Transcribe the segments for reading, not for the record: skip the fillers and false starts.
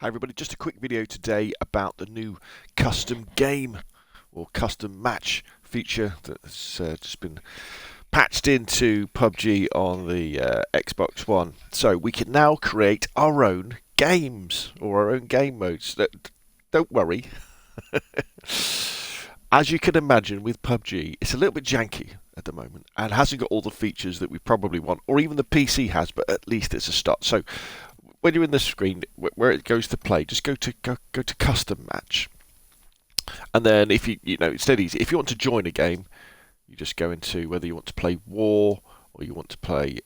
Hi everybody, just a quick video today about the new custom game or custom match feature that's just been patched into PUBG on the Xbox One. So we can now create our own games or our own game modes. Don't worry. As you can imagine with PUBG, it's a little bit janky at the moment and hasn't got all the features that we probably want, or even the PC has, but at least it's a start. So when you're in the screen where it goes to play, just go to custom match, and then if it's dead easy. If you want to join a game, you just go into whether you want to play war or you want to play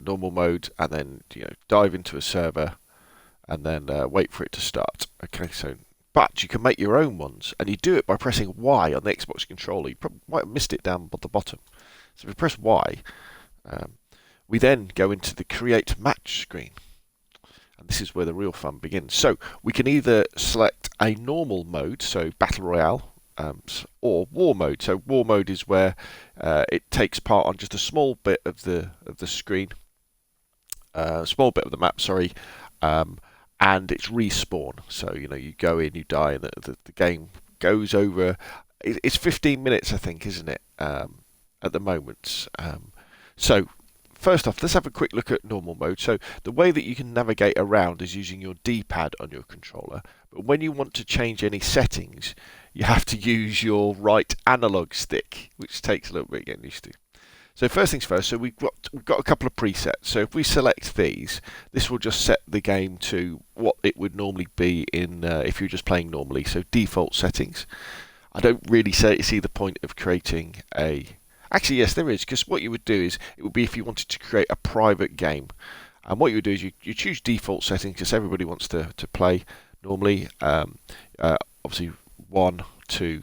normal mode, and then dive into a server, and then wait for it to start. Okay, so but you can make your own ones, and you do it by pressing Y on the Xbox controller. You probably might have missed it down at the bottom. So if you press Y, we then go into the create match screen. And this is where the real fun begins. So we can either select a normal mode, so battle royale, or war mode. So war mode is where it takes part on just a small bit of the screen, small bit of the map, sorry, and it's respawn. So you go in, you die, and the game goes over. It's 15 minutes, I think, isn't it? At the moment. So first off, let's have a quick look at normal mode. So the way that you can navigate around is using your D-pad on your controller. But when you want to change any settings, you have to use your right analog stick, which takes a little bit getting used to. So first things first, so we've got a couple of presets. So if we select these, this will just set the game to what it would normally be in if you're just playing normally. So default settings. I don't really see the point of creating a... Actually, yes, there is, because what you would do is, it would be if you wanted to create a private game. And what you would do is you choose default settings, because everybody wants to play normally. Obviously, 1, 2,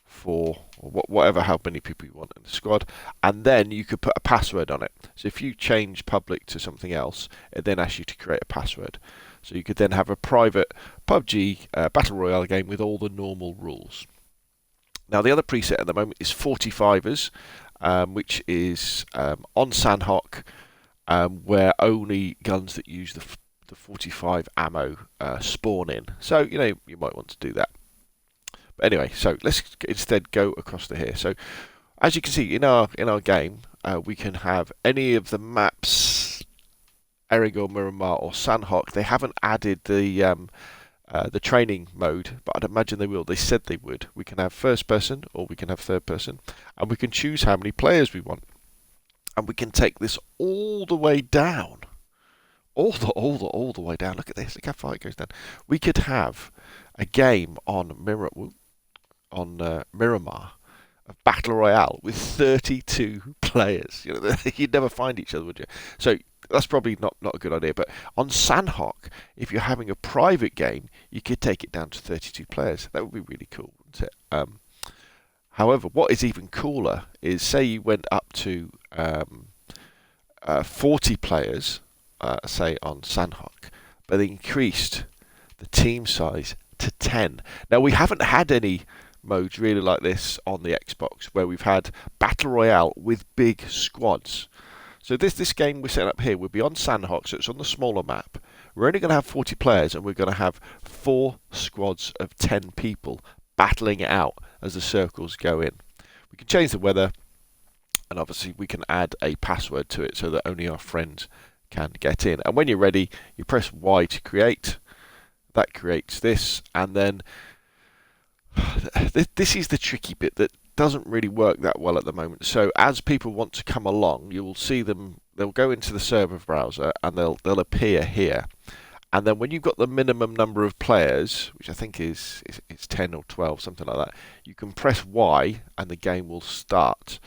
4, or whatever, how many people you want in the squad. And then you could put a password on it. So if you change public to something else, it then asks you to create a password. So you could then have a private PUBG Battle Royale game with all the normal rules. Now, the other preset at the moment is 45ers, which is on Sanhok, where only guns that use the 45 ammo spawn in. So, you might want to do that. But anyway, so let's instead go across to here. So, as you can see, in our game, we can have any of the maps, Erigor, Miramar, or Sanhok. They haven't added the training mode, but I'd imagine they will. They said they would. We can have first person or we can have third person, and we can choose how many players we want, and we can take this all the way down, all the way down. Look at this. Look how far it goes down. We could have a game on Miramar of Battle Royale with 32 players. You'd never find each other, would you? So that's probably not a good idea. But on Sanhok, if you're having a private game, you could take it down to 32 players. That would be really cool, wouldn't it? However, what is even cooler is, say you went up to 40 players, say on Sanhok, but they increased the team size to 10. Now, we haven't had any modes really like this on the Xbox, where we've had Battle Royale with big squads. So this game we're setting up here will be on Sanhok, so it's on the smaller map. We're only going to have 40 players, and we're going to have 4 squads of 10 people battling it out as the circles go in. We can change the weather, and obviously we can add a password to it so that only our friends can get in. And when you're ready, you press Y to create. That creates this, and then this is the tricky bit that doesn't really work that well at the moment. So as people want to come along, you will see them. They'll go into the server browser and they'll appear here. And then when you've got the minimum number of players, which I think is 10 or 12, something like that, you can press Y and the game will start.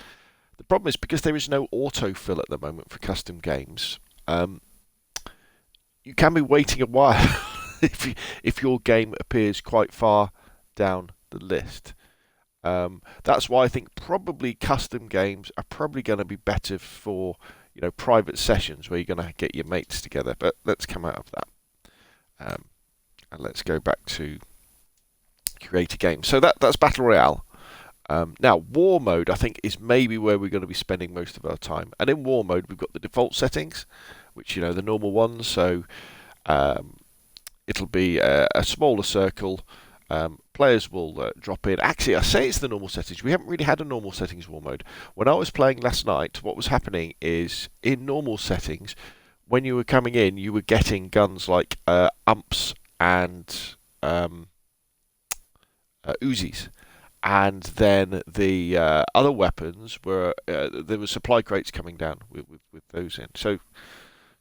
The problem is, because there is no autofill at the moment for custom games, you can be waiting a while if your game appears quite far down the list. That's why I think probably custom games are probably going to be better for private sessions where you're going to get your mates together. But let's come out of that, and let's go back to create a game. So that's Battle Royale. Now, War Mode, I think, is maybe where we're going to be spending most of our time. And in War Mode, we've got the default settings, which, the normal ones. So it'll be a smaller circle. Players will drop in. Actually, I say it's the normal settings. We haven't really had a normal settings war mode. When I was playing last night, what was happening is in normal settings, when you were coming in, you were getting guns like umps and Uzis. And then the other weapons were there were supply crates coming down with those in. So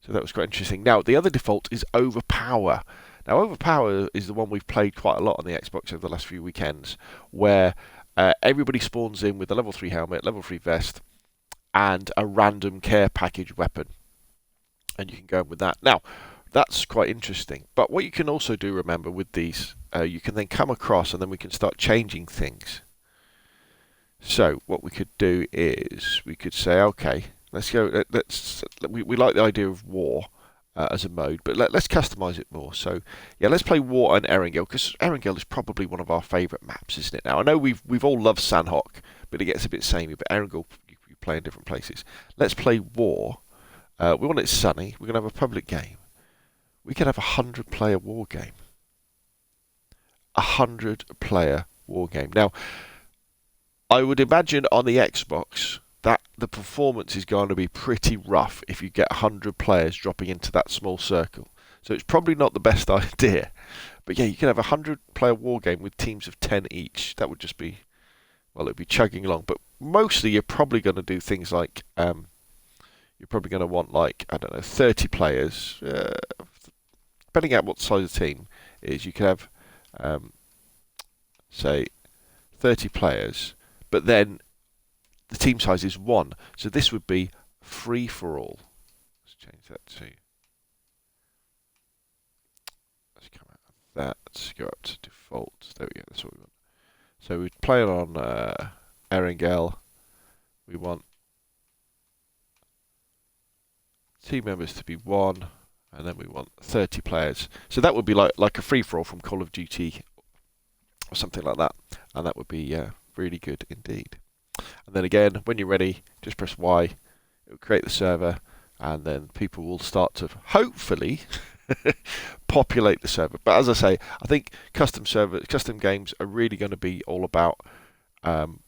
that was quite interesting. Now the other default is overpower. Now overpower is the one we've played quite a lot on the Xbox over the last few weekends, where everybody spawns in with a level 3 helmet, level 3 vest, and a random care package weapon, and you can go in with that. Now that's quite interesting. But what you can also do, remember, with these, you can then come across and then we can start changing things. So what we could do is we could say, okay, let's go. We like the idea of war as a mode, but let's customize it more. So yeah, let's play war on Erangel, because Erangel is probably one of our favourite maps, isn't it? Now I know we've all loved Sandhawk, but it gets a bit samey. But Erangel, you play in different places. Let's play war. We want it sunny. We're going to have a public game. We could have 100-player war game. 100-player war game. Now, I would imagine on the Xbox that the performance is going to be pretty rough if you get 100 players dropping into that small circle. So it's probably not the best idea. But yeah, you can have a 100-player war game with teams of 10 each. That would just be, well, it'd be chugging along. But mostly you're probably going to do things like, you're probably going to want, like, I don't know, 30 players. Depending on what size of team is, you can have, say, 30 players, but then the team size is 1. So this would be free for all. Let's change that to. Let's come out of that. Let's go up to default. There we go. That's what we want. So we'd play it on Erangel. We want team members to be 1. And then we want 30 players. So that would be like a free-for-all from Call of Duty or something like that. And that would be really good indeed. And then again, when you're ready, just press Y. It will create the server. And then people will start to, hopefully, populate the server. But as I say, I think custom games are really going to be all about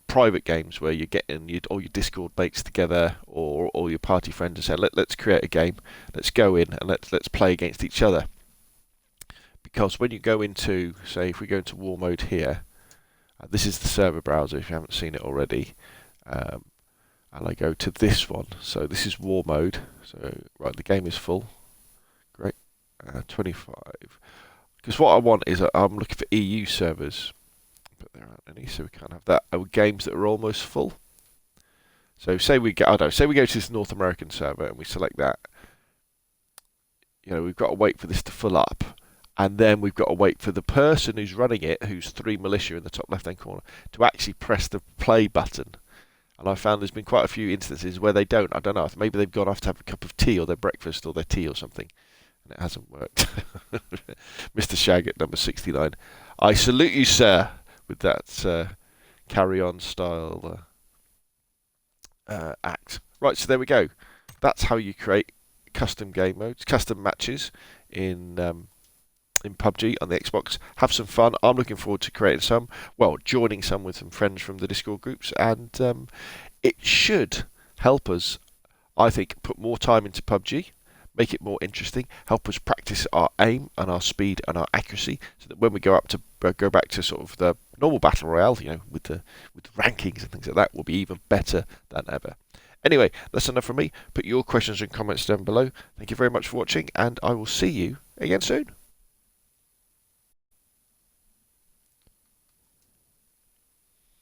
private games where you're getting all your Discord mates together or all your party friends and say, let's create a game, let's go in and let's play against each other. Because when you go into, say, if we go into war mode here, this is the server browser if you haven't seen it already, and I go to this one. So this is war mode. So right, the game is full. Great, 25. Because what I want is I'm looking for EU servers. But there aren't any, so we can't have that. Games that are almost full. So say we go to this North American server and we select that. You know, we've got to wait for this to fill up, and then we've got to wait for the person who's running it, who's 3 militia in the top left-hand corner, to actually press the play button. And I found there's been quite a few instances where they don't. I don't know. Maybe they've gone off to have a cup of tea or their breakfast or their tea or something, and it hasn't worked. Mr. Shag at number 69. I salute you, sir, with that carry-on style act. Right, so there we go. That's how you create custom game modes, custom matches in PUBG on the Xbox. Have some fun. I'm looking forward to creating some. Well, joining some with some friends from the Discord groups, and it should help us, I think, put more time into PUBG. Make it more interesting, help us practice our aim and our speed and our accuracy, so that when we go back to sort of the normal battle royale, you know, with the rankings and things like that, we'll be even better than ever. Anyway, that's enough from me. Put your questions and comments down below. Thank you very much for watching, and I will see you again soon.